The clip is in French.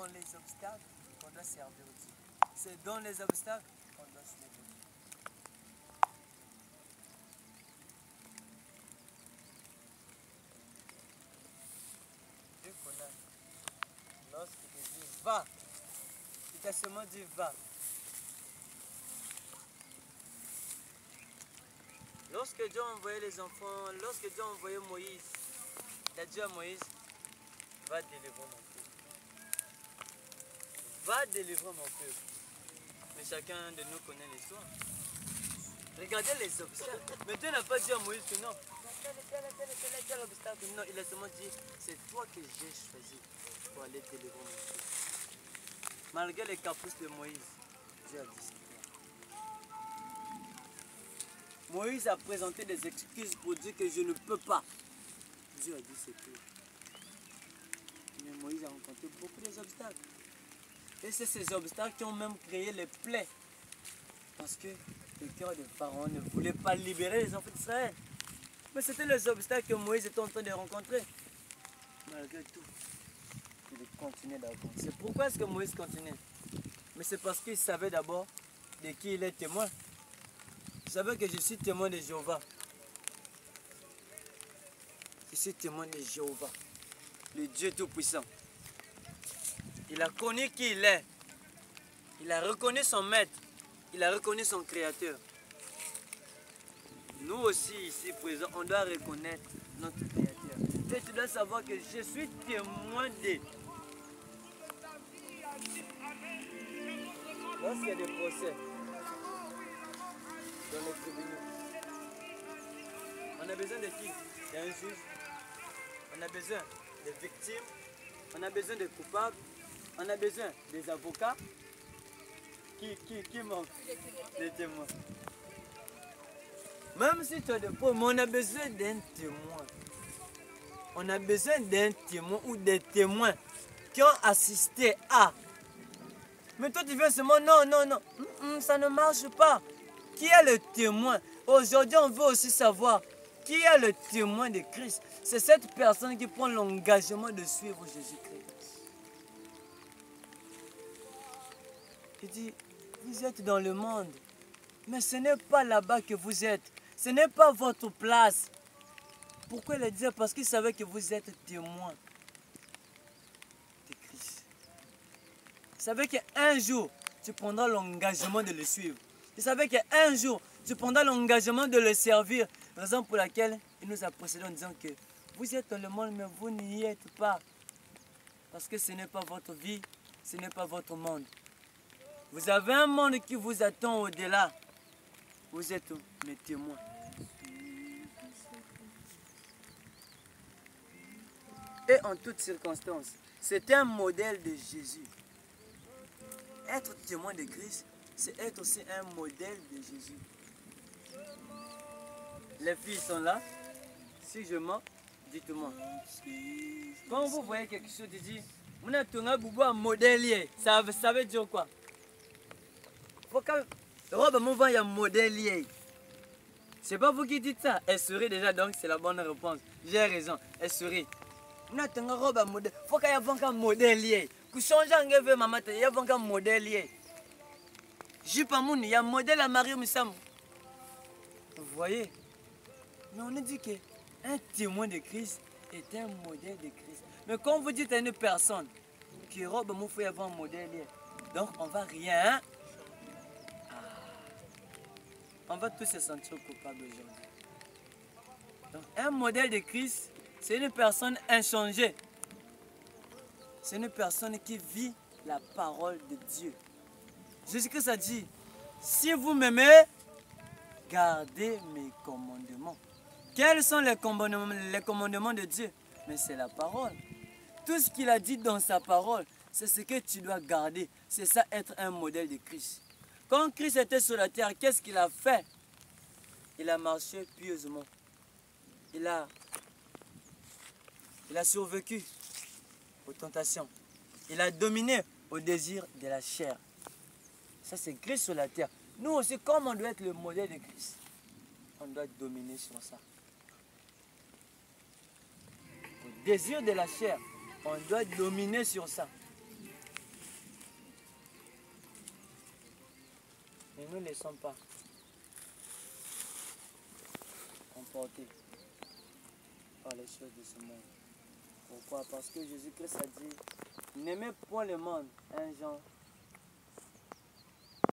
dans les obstacles qu'on doit servir Dieu. C'est dans les obstacles qu'on doit suivre Dieu. Dieu connaît. Lorsqu'il te dit va, il t'a seulement dit va. Lorsque Dieu a envoyé les enfants, lorsque Dieu a envoyé Moïse, il a dit à Moïse, va délivrer mon peuple. Va délivrer mon peuple. Mais chacun de nous connaît l'histoire. Regardez les obstacles. Mais Dieu n'a pas dit à Moïse que non. Tel obstacle. Non, il a seulement dit, c'est toi que j'ai choisi pour aller délivrer mon peuple. Malgré les caprices de Moïse, Dieu a dit c'est toi. Moïse a présenté des excuses pour dire que je ne peux pas. Dieu a dit c'est toi. Mais Moïse a rencontré beaucoup d'obstacles. Et c'est ces obstacles qui ont même créé les plaies. Parce que le cœur de Pharaon ne voulait pas libérer les enfants d'Israël. Mais c'était les obstacles que Moïse était en train de rencontrer. Malgré tout, il continuait d'avancer. C'est pourquoi est-ce que Moïse continuait? Mais c'est parce qu'il savait d'abord de qui il est témoin. Il savait que je suis témoin de Jéhovah. Je suis témoin de Jéhovah, le Dieu Tout-Puissant. Il a connu qui il est. Il a reconnu son maître. Il a reconnu son créateur. Nous aussi, ici présents, on doit reconnaître notre créateur. Et tu dois savoir que je suis témoin de. Lorsqu'il y a des procès dans les tribunaux, on a besoin de qui? D'un juge. On a besoin des victimes. On a besoin des coupables. On a besoin des avocats. Qui manque? Des témoins. Même si tu as des problèmes, on a besoin d'un témoin. On a besoin d'un témoin ou des témoins qui ont assisté à. Mais toi tu viens seulement, non, ça ne marche pas. Qui est le témoin? Aujourd'hui on veut aussi savoir qui est le témoin de Christ. C'est cette personne qui prend l'engagement de suivre Jésus-Christ. Il dit, vous êtes dans le monde, mais ce n'est pas là-bas que vous êtes. Ce n'est pas votre place. Pourquoi il le disait? Parce qu'il savait que vous êtes témoin de Christ. Il savait qu'un jour, tu prendras l'engagement de le suivre. Il savait qu'un jour, tu prendras l'engagement de le servir. Raison pour laquelle il nous a précédé en disant que vous êtes dans le monde, mais vous n'y êtes pas. Parce que ce n'est pas votre vie, ce n'est pas votre monde. Vous avez un monde qui vous attend au-delà. Vous êtes mes témoins. Et en toutes circonstances, c'est un modèle de Jésus. Être témoin de Christ, c'est être aussi un modèle de Jésus. Les filles sont là. Si je mens, dites-moi. Quand vous voyez quelque chose, tu dis, on a tourné un modèle. Ça veut dire quoi? Robe mouvant, il y a modèle. C'est pas vous qui dites ça. Elle serait déjà, donc c'est la bonne réponse. J'ai raison. Elle serait. On a tourné robe modèle. Faut qu'il y ait un modèle. Pour changer un peu, maman, il y a un modèle. Il y a un modèle à Marie Moussam. Vous voyez? Mais on a dit qu'un témoin de Christ est un modèle de Christ. Mais quand vous dites à une personne qui robe, il faut y avoir un modèle. Donc on va rien. On va tous se sentir coupables aujourd'hui. Donc un modèle de Christ, c'est une personne inchangée. C'est une personne qui vit la parole de Dieu. Jésus-Christ a dit, si vous m'aimez, gardez mes commandements. Quels sont les commandements de Dieu? Mais c'est la parole. Tout ce qu'il a dit dans sa parole, c'est ce que tu dois garder. C'est ça être un modèle de Christ. Quand Christ était sur la terre, qu'est-ce qu'il a fait? Il a marché pieusement. Il a survécu aux tentations. Il a dominé au désir de la chair. Ça, c'est Christ sur la terre. Nous aussi, comme on doit être le modèle de Christ, on doit dominer sur ça. Au désir de la chair, on doit dominer sur ça. Ne nous laissons pas emporter par les choses de ce monde. Pourquoi? Parce que Jésus-Christ a dit, n'aimez point le monde. 1 Jean